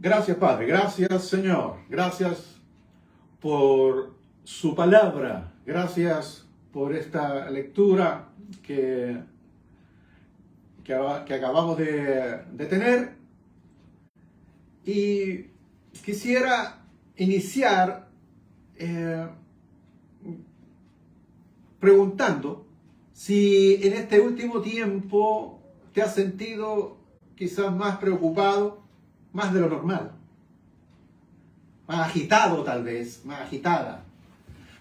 Gracias, Padre. Gracias, Señor. Gracias por su palabra. Gracias por esta lectura que acabamos de tener. Y quisiera iniciar preguntando si en este último tiempo te has sentido quizás más preocupado, más de lo normal, más agitado tal vez, más agitada,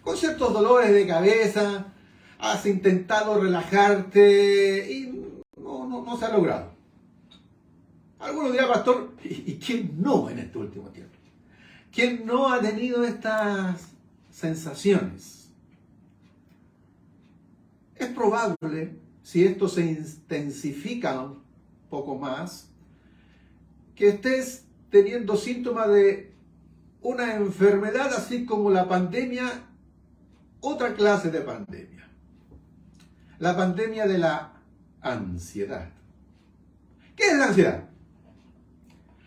con ciertos dolores de cabeza, has intentado relajarte y no se ha logrado. Algunos dirán, pastor, ¿y quién no en este último tiempo? ¿Quién no ha tenido estas sensaciones? Es probable, si esto se intensifica un poco más, que estés teniendo síntomas de una enfermedad así como la pandemia, otra clase de pandemia. La pandemia de la ansiedad. ¿Qué es la ansiedad?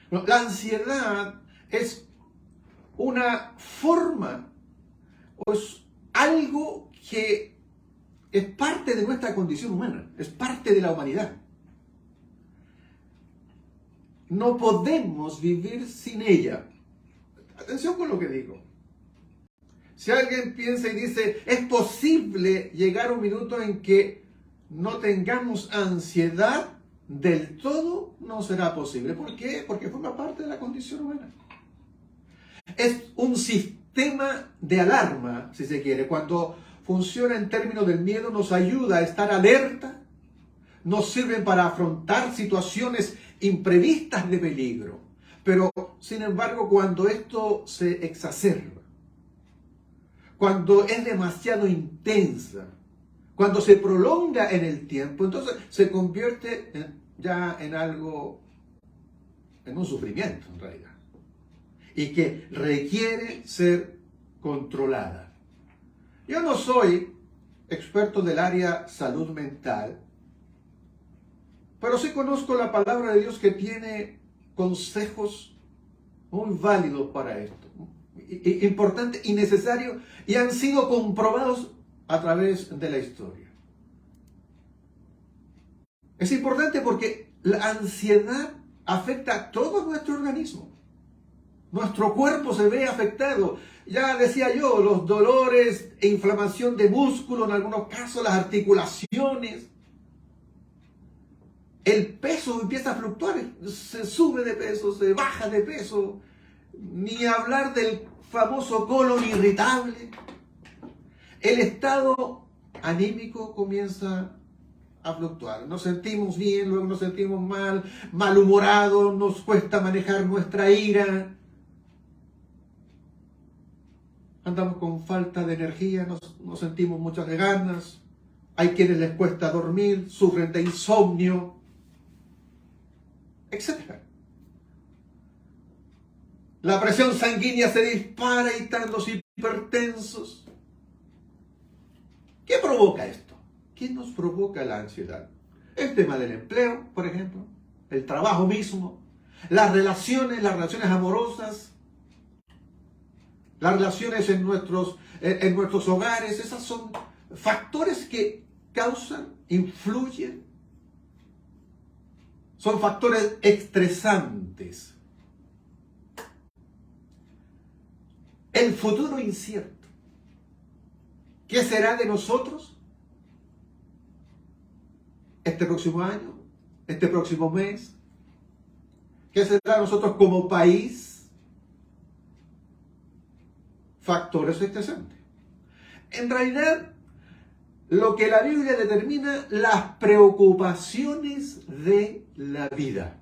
Bueno, la ansiedad es una forma o es algo que es parte de nuestra condición humana, es parte de la humanidad. No podemos vivir sin ella. Atención con lo que digo. Si alguien piensa y dice, es posible llegar a un minuto en que no tengamos ansiedad del todo, no será posible. ¿Por qué? Porque forma parte de la condición humana. Es un sistema de alarma, si se quiere. Cuando funciona en términos del miedo, nos ayuda a estar alerta, nos sirven para afrontar situaciones imprevistas de peligro. Pero, sin embargo, cuando esto se exacerba, cuando es demasiado intensa, cuando se prolonga en el tiempo, entonces se convierte ya en algo, en un sufrimiento en realidad, y que requiere ser controlada. Yo no soy experto del área salud mental, pero sí conozco la palabra de Dios que tiene consejos muy válidos para esto, importantes y necesarios, y han sido comprobados a través de la historia. Es importante porque la ansiedad afecta a todo nuestro organismo. Nuestro cuerpo se ve afectado. Ya decía yo, los dolores e inflamación de músculo, en algunos casos las articulaciones. El peso empieza a fluctuar, se sube de peso, se baja de peso, ni hablar del famoso colon irritable. El estado anímico comienza a fluctuar, nos sentimos bien, luego nos sentimos mal, malhumorados, nos cuesta manejar nuestra ira, andamos con falta de energía, nos sentimos muchas ganas, hay quienes les cuesta dormir, sufren de insomnio, etc. La presión sanguínea se dispara y están los hipertensos. ¿Qué provoca esto? ¿Qué nos provoca la ansiedad? El tema del empleo, por ejemplo, el trabajo mismo, las relaciones amorosas, las relaciones en nuestros hogares. Esos son factores que causan, influyen. Son factores estresantes. El futuro incierto. ¿Qué será de nosotros este próximo año? ¿Este próximo mes? ¿Qué será de nosotros como país? Factores estresantes. En realidad, lo que la Biblia determina, las preocupaciones de la vida.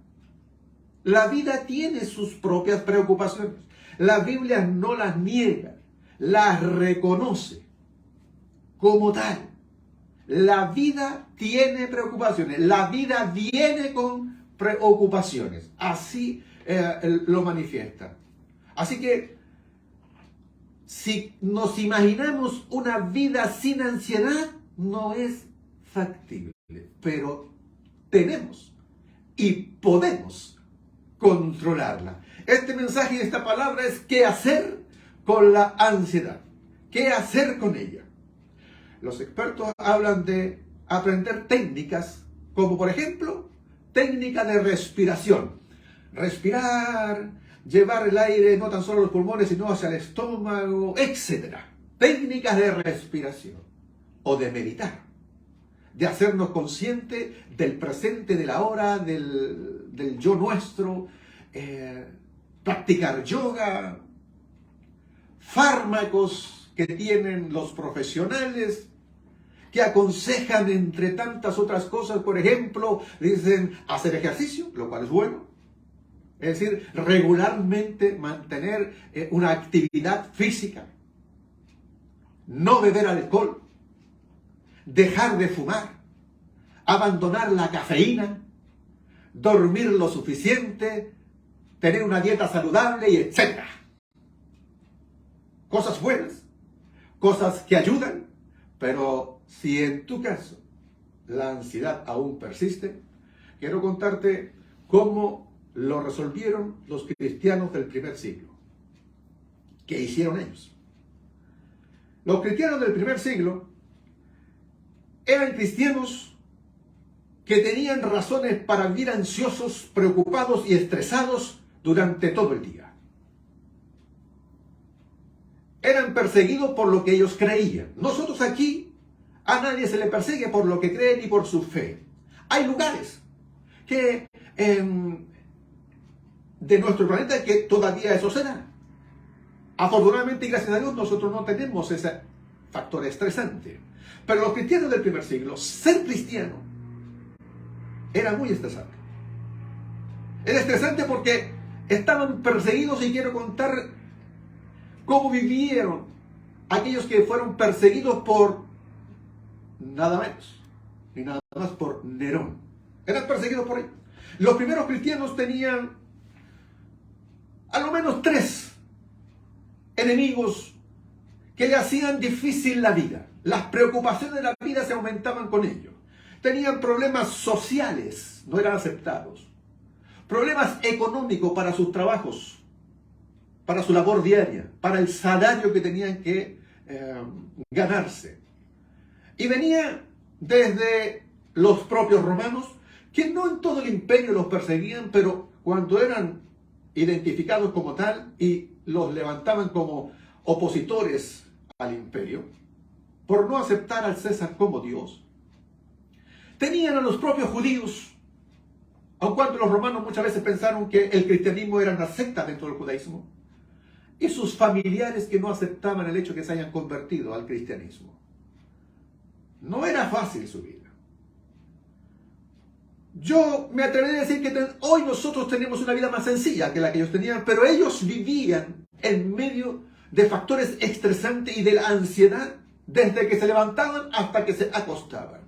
La vida tiene sus propias preocupaciones. La Biblia no las niega, las reconoce como tal. La vida tiene preocupaciones, la vida viene con preocupaciones. Así lo manifiesta. Así que, si nos imaginamos una vida sin ansiedad, no es factible, pero tenemos y podemos controlarla. Este mensaje y esta palabra es qué hacer con la ansiedad. ¿Qué hacer con ella? Los expertos hablan de aprender técnicas, como por ejemplo, técnica de respiración. Respirar, llevar el aire no tan solo a los pulmones, sino hacia el estómago, etc. Técnicas de respiración o de meditar, de hacernos conscientes del presente, de la hora, del yo nuestro, practicar yoga, fármacos que tienen los profesionales, que aconsejan entre tantas otras cosas. Por ejemplo, dicen hacer ejercicio, lo cual es bueno. Es decir, regularmente mantener una actividad física, no beber alcohol, dejar de fumar, abandonar la cafeína, dormir lo suficiente, tener una dieta saludable y etc. Cosas buenas, cosas que ayudan, pero si en tu caso la ansiedad aún persiste, quiero contarte cómo lo resolvieron los cristianos del primer siglo. ¿Qué hicieron ellos? Los cristianos del primer siglo eran cristianos que tenían razones para vivir ansiosos, preocupados y estresados durante todo el día. Eran perseguidos por lo que ellos creían. Nosotros aquí a nadie se le persigue por lo que cree ni por su fe. Hay lugares que de nuestro planeta que todavía eso se da. Afortunadamente y gracias a Dios nosotros no tenemos ese factor estresante. Pero los cristianos del primer siglo, ser cristiano era muy estresante. Era estresante porque estaban perseguidos, y quiero contar cómo vivieron aquellos que fueron perseguidos por nada menos ni nada más por Nerón. Eran perseguidos por él. Los primeros cristianos tenían a lo menos 3 enemigos que le hacían difícil la vida. Las preocupaciones de la vida se aumentaban con ellos. Tenían problemas sociales, no eran aceptados. Problemas económicos para sus trabajos, para su labor diaria, para el salario que tenían que ganarse. Y venía desde los propios romanos, que no en todo el imperio los perseguían, pero cuando eran identificados como tal y los levantaban como opositores al imperio, por no aceptar al César como Dios. Tenían a los propios judíos, aun cuando los romanos muchas veces pensaron que el cristianismo era una secta dentro del judaísmo, y sus familiares que no aceptaban el hecho de que se hayan convertido al cristianismo. No era fácil su vida. Yo me atrevería a decir que hoy nosotros tenemos una vida más sencilla que la que ellos tenían, pero ellos vivían en medio de factores estresantes y de la ansiedad desde que se levantaban hasta que se acostaban.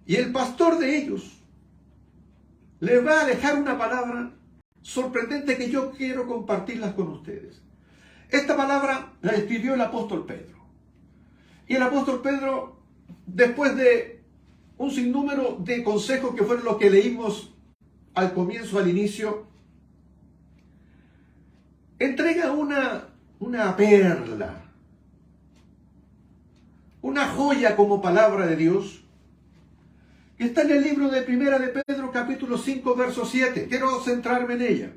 Y el pastor de ellos les va a dejar una palabra sorprendente que yo quiero compartirlas con ustedes. Esta palabra la escribió el apóstol Pedro. Y el apóstol Pedro, después de un sinnúmero de consejos que fueron los que leímos al comienzo, al inicio, entrega una perla, una joya como palabra de Dios, que está en el libro de Primera de Pedro, capítulo 5, verso 7. Quiero centrarme en ella.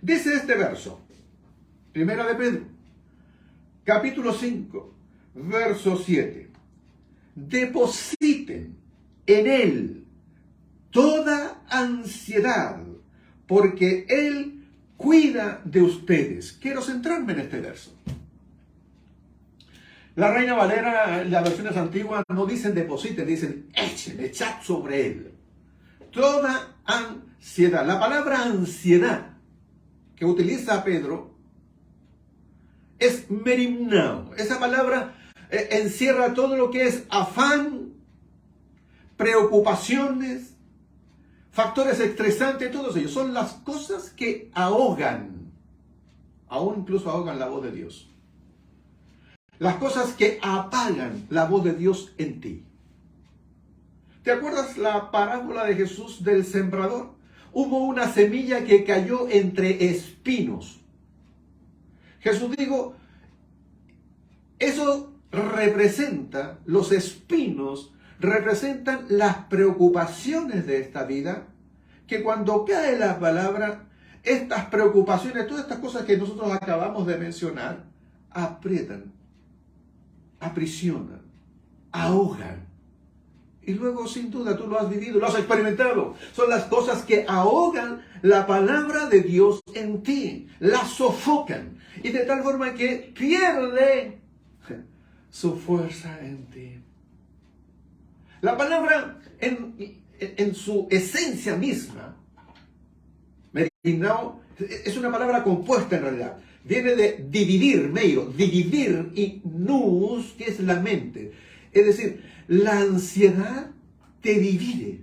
Dice este verso, Primera de Pedro, capítulo 5, verso 7. Depositen en Él toda ansiedad, porque Él cuida de ustedes. Quiero centrarme en este verso. La Reina Valera, las versiones antiguas, no dicen depositen, dicen echen, echad sobre Él toda ansiedad. La palabra ansiedad que utiliza Pedro es merimnao. Esa palabra encierra todo lo que es afán, preocupaciones, factores estresantes, todos ellos. Son las cosas que ahogan, aún incluso ahogan la voz de Dios. Las cosas que apagan la voz de Dios en ti. ¿Te acuerdas la parábola de Jesús del sembrador? Hubo una semilla que cayó entre espinos. Jesús dijo, eso representa, los espinos representan las preocupaciones de esta vida, que cuando cae la palabra, estas preocupaciones, todas estas cosas que nosotros acabamos de mencionar, aprietan, aprisionan, ahogan. Y luego, sin duda, tú lo has vivido, lo has experimentado. Son las cosas que ahogan la palabra de Dios en ti, la sofocan. Y de tal forma que pierde su fuerza en ti. La palabra en su esencia misma, merinao, es una palabra compuesta en realidad. Viene de dividir, meio, dividir, y nous, que es la mente. Es decir, la ansiedad te divide.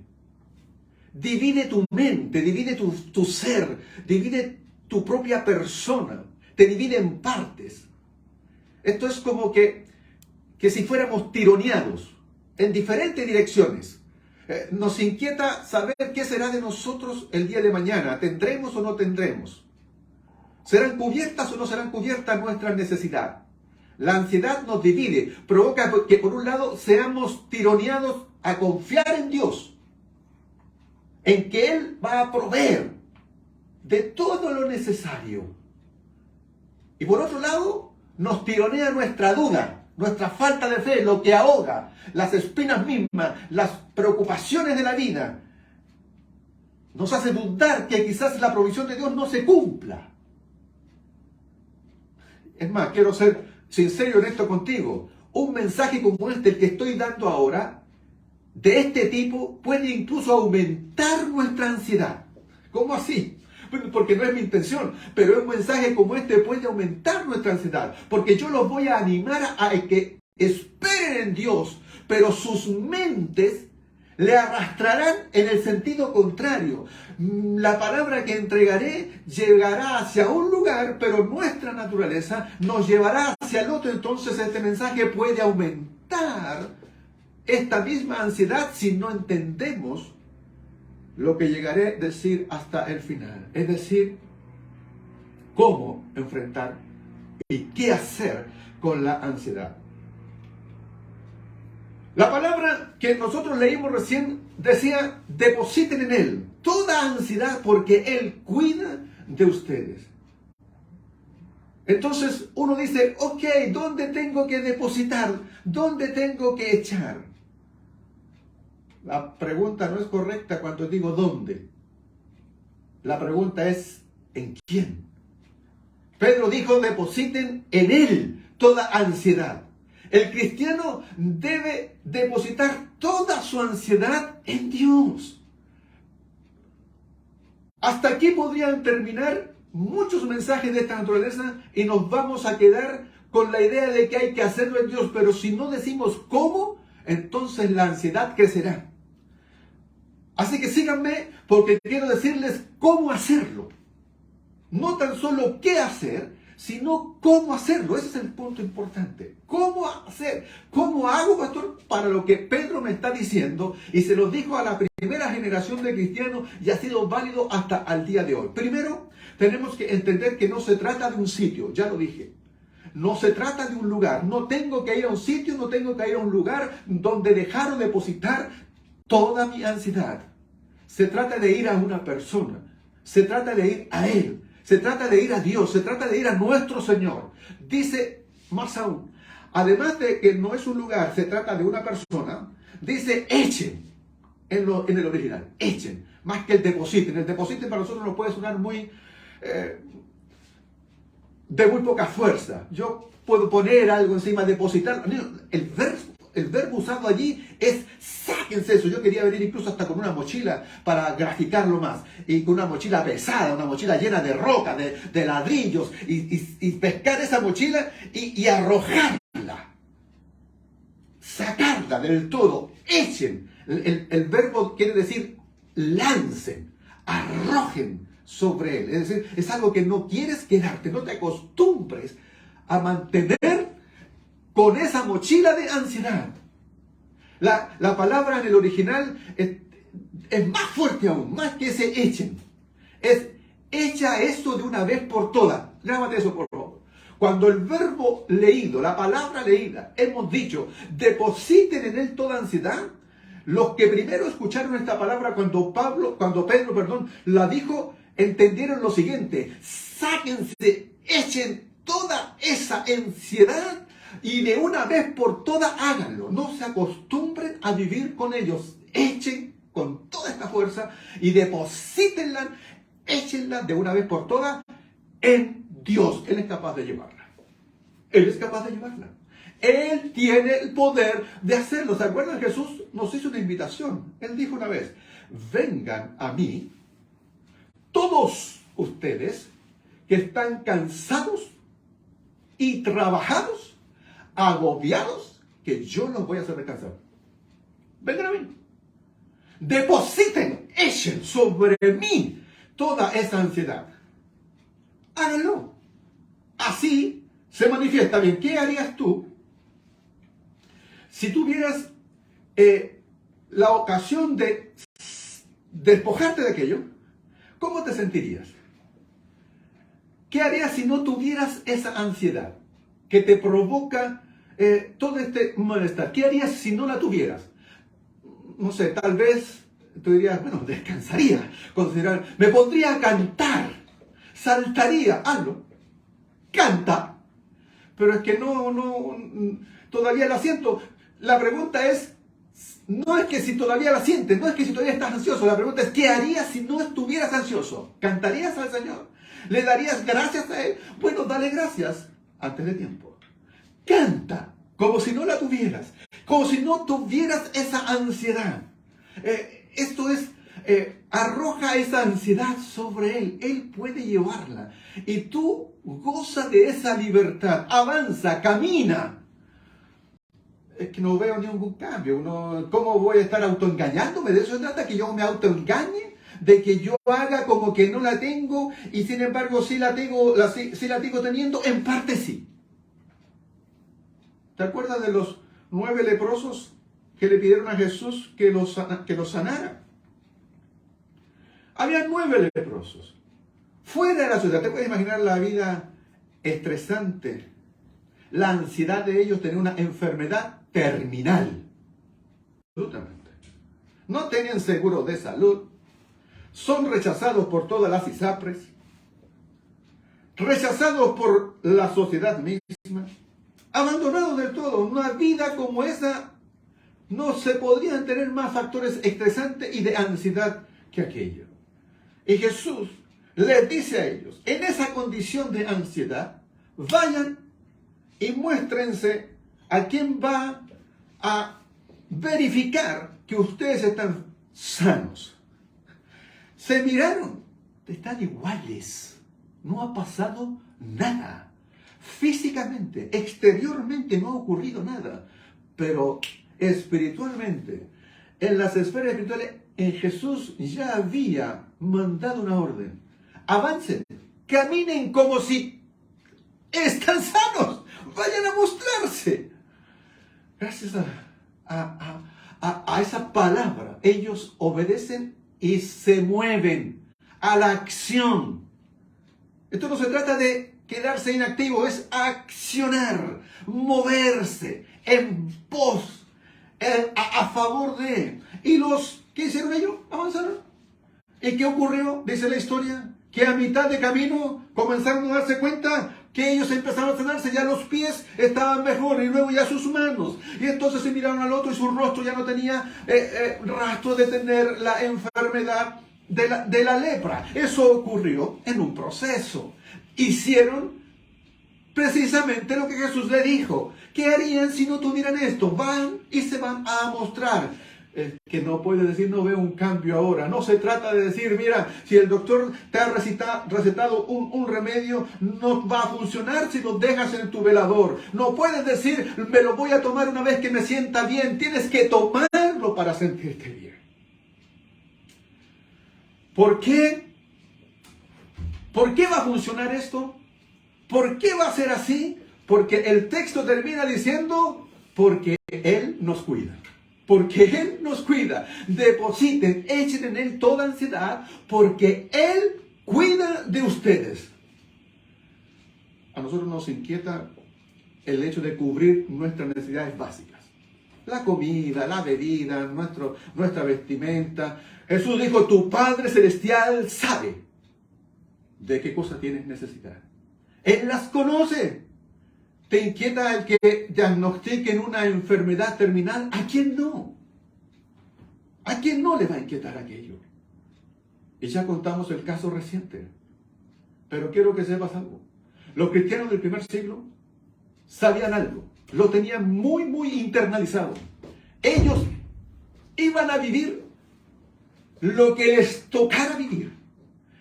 Divide tu mente, divide tu ser, divide tu propia persona. Te divide en partes. Esto es como que si fuéramos tironeados en diferentes direcciones. Nos inquieta saber qué será de nosotros el día de mañana. ¿Tendremos o no tendremos? ¿Serán cubiertas o no serán cubiertas nuestras necesidades? La ansiedad nos divide, provoca que por un lado seamos tironeados a confiar en Dios, en que Él va a proveer de todo lo necesario. Y por otro lado, nos tironea nuestra duda, nuestra falta de fe, lo que ahoga, las espinas mismas, las preocupaciones de la vida. Nos hace dudar que quizás la provisión de Dios no se cumpla. Es más, quiero ser sincero y honesto contigo. Un mensaje como este, el que estoy dando ahora, de este tipo, puede incluso aumentar nuestra ansiedad. ¿Cómo así? Bueno, porque no es mi intención, pero un mensaje como este puede aumentar nuestra ansiedad, porque yo los voy a animar a que esperen en Dios, pero sus mentes le arrastrarán en el sentido contrario. La palabra que entregaré llegará hacia un lugar, pero nuestra naturaleza nos llevará hacia el otro. Entonces este mensaje puede aumentar esta misma ansiedad si no entendemos lo que llegaré a decir hasta el final. Es decir, cómo enfrentar y qué hacer con la ansiedad. La palabra que nosotros leímos recién decía, depositen en Él toda ansiedad porque Él cuida de ustedes. Entonces uno dice, ok, ¿dónde tengo que depositar? ¿Dónde tengo que echar? La pregunta no es correcta cuando digo dónde. La pregunta es, ¿en quién? Pedro dijo, depositen en Él toda ansiedad. El cristiano debe depositar toda su ansiedad en Dios. Hasta aquí podrían terminar muchos mensajes de esta naturaleza y nos vamos a quedar con la idea de que hay que hacerlo en Dios. Pero si no decimos cómo, entonces la ansiedad crecerá. Así que síganme porque quiero decirles cómo hacerlo. No tan solo qué hacer, sino cómo hacerlo. Ese es el punto importante. ¿Cómo hacer? ¿Cómo hago, pastor? Para lo que Pedro me está diciendo, y se lo dijo a la primera generación de cristianos y ha sido válido hasta el día de hoy. Primero, tenemos que entender que no se trata de un sitio, ya lo dije. No se trata de un lugar. No tengo que ir a un sitio, no tengo que ir a un lugar donde dejar o depositar toda mi ansiedad. Se trata de ir a una persona. Se trata de ir a Él. Se trata de ir a Dios, se trata de ir a nuestro Señor. Dice más aún, además de que no es un lugar, se trata de una persona, dice echen en el original, echen, más que el depositen. El depositen para nosotros nos puede sonar muy, de muy poca fuerza. Yo puedo poner algo encima, depositar. El verbo usado allí es sáquense eso. Yo quería venir incluso hasta con una mochila para graficarlo más. Y con una mochila pesada, una mochila llena de roca, de ladrillos. Y pescar esa mochila y arrojarla. Sacarla del todo. Echen. El verbo quiere decir lancen, arrojen sobre él. Es decir, es algo que no quieres quedarte. No te acostumbres a mantener con esa mochila de ansiedad. La palabra en el original es más fuerte aún, más que ese echen. Es echa esto de una vez por todas. Grábate eso, por favor. Cuando el verbo leído, la palabra leída, hemos dicho, depositen en él toda ansiedad. Los que primero escucharon esta palabra cuando Pedro, la dijo, entendieron lo siguiente: sáquense, echen toda esa ansiedad y de una vez por todas háganlo. No se acostumbren a vivir con ellos. Echen con toda esta fuerza y deposítenla, échenla de una vez por todas en Dios. Él es capaz de llevarla. Él es capaz de llevarla. Él tiene el poder de hacerlo. ¿Se acuerdan? Jesús nos hizo una invitación. Él dijo una vez: vengan a mí todos ustedes que están cansados y trabajados, agobiados, que yo los voy a hacer descansar. Vengan a mí. Depositen, echen sobre mí toda esa ansiedad. Háganlo. Así se manifiesta bien. ¿Qué harías tú si tuvieras la ocasión de despojarte de aquello? ¿Cómo te sentirías? ¿Qué harías si no tuvieras esa ansiedad que te provoca todo este malestar? ¿Qué harías si no la tuvieras? No sé, tal vez tú dirías, bueno, descansaría, me pondría a cantar, saltaría, hazlo, canta, pero es que todavía la siento. La pregunta es, no es que si todavía la sientes, no es que si todavía estás ansioso, la pregunta es, ¿qué harías si no estuvieras ansioso? ¿Cantarías al Señor? ¿Le darías gracias a Él? Bueno, dale gracias antes de tiempo. Canta como si no la tuvieras, como si no tuvieras esa ansiedad. Esto es, arroja esa ansiedad sobre Él. Él puede llevarla. Y tú goza de esa libertad. Avanza, camina. Es que no veo ningún cambio. ¿Cómo voy a estar autoengañándome? ¿De eso se trata? ¿Que yo me autoengañe? ¿De que yo haga como que no la tengo y sin embargo sí la tengo teniendo? En parte sí. ¿Te acuerdas de los 9 leprosos que le pidieron a Jesús que los sanara? Había 9 leprosos. Fuera de la ciudad. ¿Te puedes imaginar la vida estresante? La ansiedad de ellos, tener una enfermedad terminal. Absolutamente. No tenían seguro de salud. Son rechazados por todas las ISAPRES. Rechazados por la sociedad misma. Abandonados del todo. Una vida como esa, no se podrían tener más factores estresantes y de ansiedad que aquello. Y Jesús les dice a ellos, en esa condición de ansiedad, vayan y muéstrense a quien va a verificar que ustedes están sanos. Se miraron, están iguales, no ha pasado nada. Físicamente, exteriormente no ha ocurrido nada, pero espiritualmente, en las esferas espirituales, en Jesús ya había mandado una orden. Avancen, caminen como si están sanos, vayan a mostrarse. Gracias a esa palabra, ellos obedecen y se mueven a la acción. Esto no se trata de quedarse inactivo, es accionar, moverse en pos, a favor de. ¿Y qué hicieron ellos? Avanzaron. ¿Y qué ocurrió? Dice la historia, que a mitad de camino comenzaron a darse cuenta que ellos empezaron a sanarse, ya los pies estaban mejor y luego ya sus manos. Y entonces se miraron al otro y su rostro ya no tenía rastro de tener la enfermedad de la lepra. Eso ocurrió en un proceso. Hicieron precisamente lo que Jesús le dijo. ¿Qué harían si no tuvieran esto? Van y se van a mostrar. Que no puede decir, no veo un cambio ahora. No se trata de decir, mira, si el doctor te ha recetado un remedio, no va a funcionar si lo dejas en tu velador. No puedes decir, me lo voy a tomar una vez que me sienta bien. Tienes que tomarlo para sentirte bien. ¿Por qué? ¿Por qué va a funcionar esto? ¿Por qué va a ser así? Porque el texto termina diciendo, porque Él nos cuida. porque Él nos cuida. Depositen, echen en Él toda ansiedad, porque Él cuida de ustedes. A nosotros nos inquieta el hecho de cubrir nuestras necesidades básicas. La comida, la bebida, nuestra vestimenta. Jesús dijo, tu Padre Celestial sabe de qué cosa tienes necesidad. Él las conoce. ¿Te inquieta el que diagnostiquen una enfermedad terminal? ¿A quién no? ¿A quién no le va a inquietar aquello? Y ya contamos el caso reciente. Pero quiero que sepas algo. Los cristianos del primer siglo sabían algo. Lo tenían muy, muy internalizado. Ellos iban a vivir lo que les tocara vivir.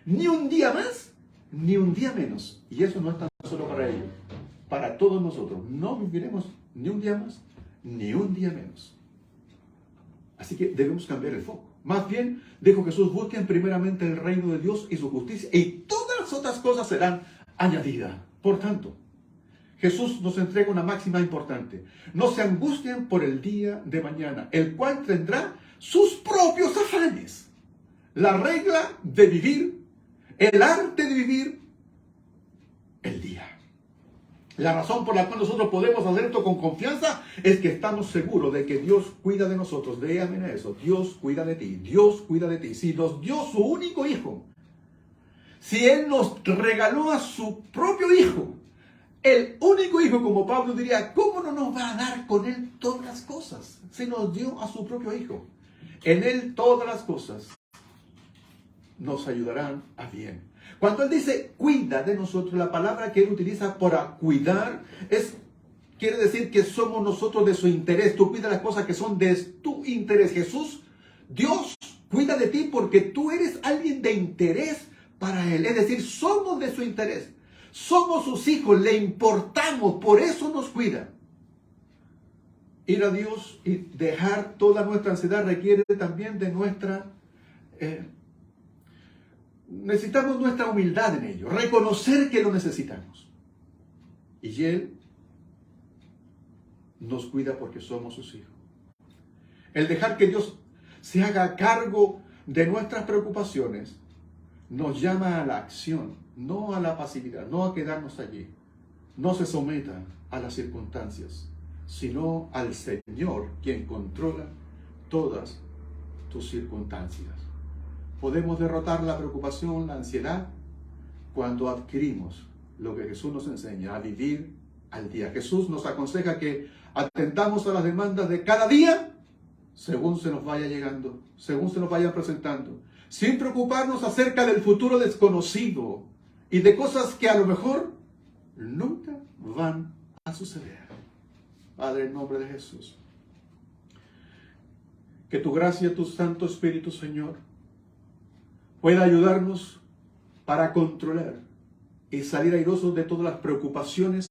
Ni un día más, ni un día menos. Y eso no es tan solo para ellos. Para todos nosotros. No viviremos ni un día más, ni un día menos. Así que debemos cambiar el foco. Más bien, dijo Jesús, busquen primeramente el reino de Dios y su justicia, y todas las otras cosas serán añadidas. Por tanto, Jesús nos entrega una máxima importante. No se angustien por el día de mañana, el cual tendrá sus propios afanes. La regla de vivir, el arte de vivir el día. La razón por la cual nosotros podemos hacer esto con confianza es que estamos seguros de que Dios cuida de nosotros. Déjame eso. Dios cuida de ti. Dios cuida de ti. Si nos dio su único hijo, si Él nos regaló a su propio hijo, el único hijo, como Pablo diría, ¿cómo no nos va a dar con Él todas las cosas? Si nos dio a su propio hijo. En Él todas las cosas nos ayudarán a bien. Cuando Él dice cuida de nosotros, la palabra que Él utiliza para cuidar quiere decir que somos nosotros de su interés. Tú cuidas las cosas que son de tu interés. Jesús, Dios, cuida de ti porque tú eres alguien de interés para Él. Es decir, somos de su interés. Somos sus hijos, le importamos, por eso nos cuida. Ir a Dios y dejar toda nuestra ansiedad requiere también de necesitamos nuestra humildad en ello, reconocer que lo necesitamos. Y Él nos cuida porque somos sus hijos. El dejar que Dios se haga cargo de nuestras preocupaciones nos llama a la acción, no a la pasividad, no a quedarnos allí. No se sometan a las circunstancias, sino al Señor, quien controla todas tus circunstancias. Podemos derrotar la preocupación, la ansiedad, cuando adquirimos lo que Jesús nos enseña, a vivir al día. Jesús nos aconseja que atendamos a las demandas de cada día según se nos vaya llegando, según se nos vayan presentando, sin preocuparnos acerca del futuro desconocido y de cosas que a lo mejor nunca van a suceder. Padre, en nombre de Jesús, que tu gracia, tu Santo Espíritu, Señor, pueda ayudarnos para controlar y salir airosos de todas las preocupaciones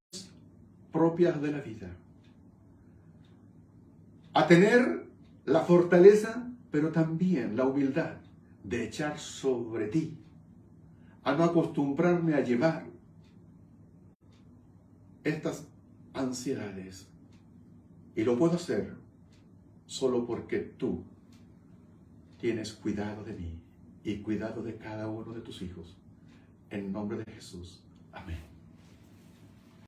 propias de la vida. A tener la fortaleza, pero también la humildad de echar sobre ti. A no acostumbrarme a llevar estas ansiedades. Y lo puedo hacer solo porque tú tienes cuidado de mí y cuidado de cada uno de tus hijos. En nombre de Jesús. Amén.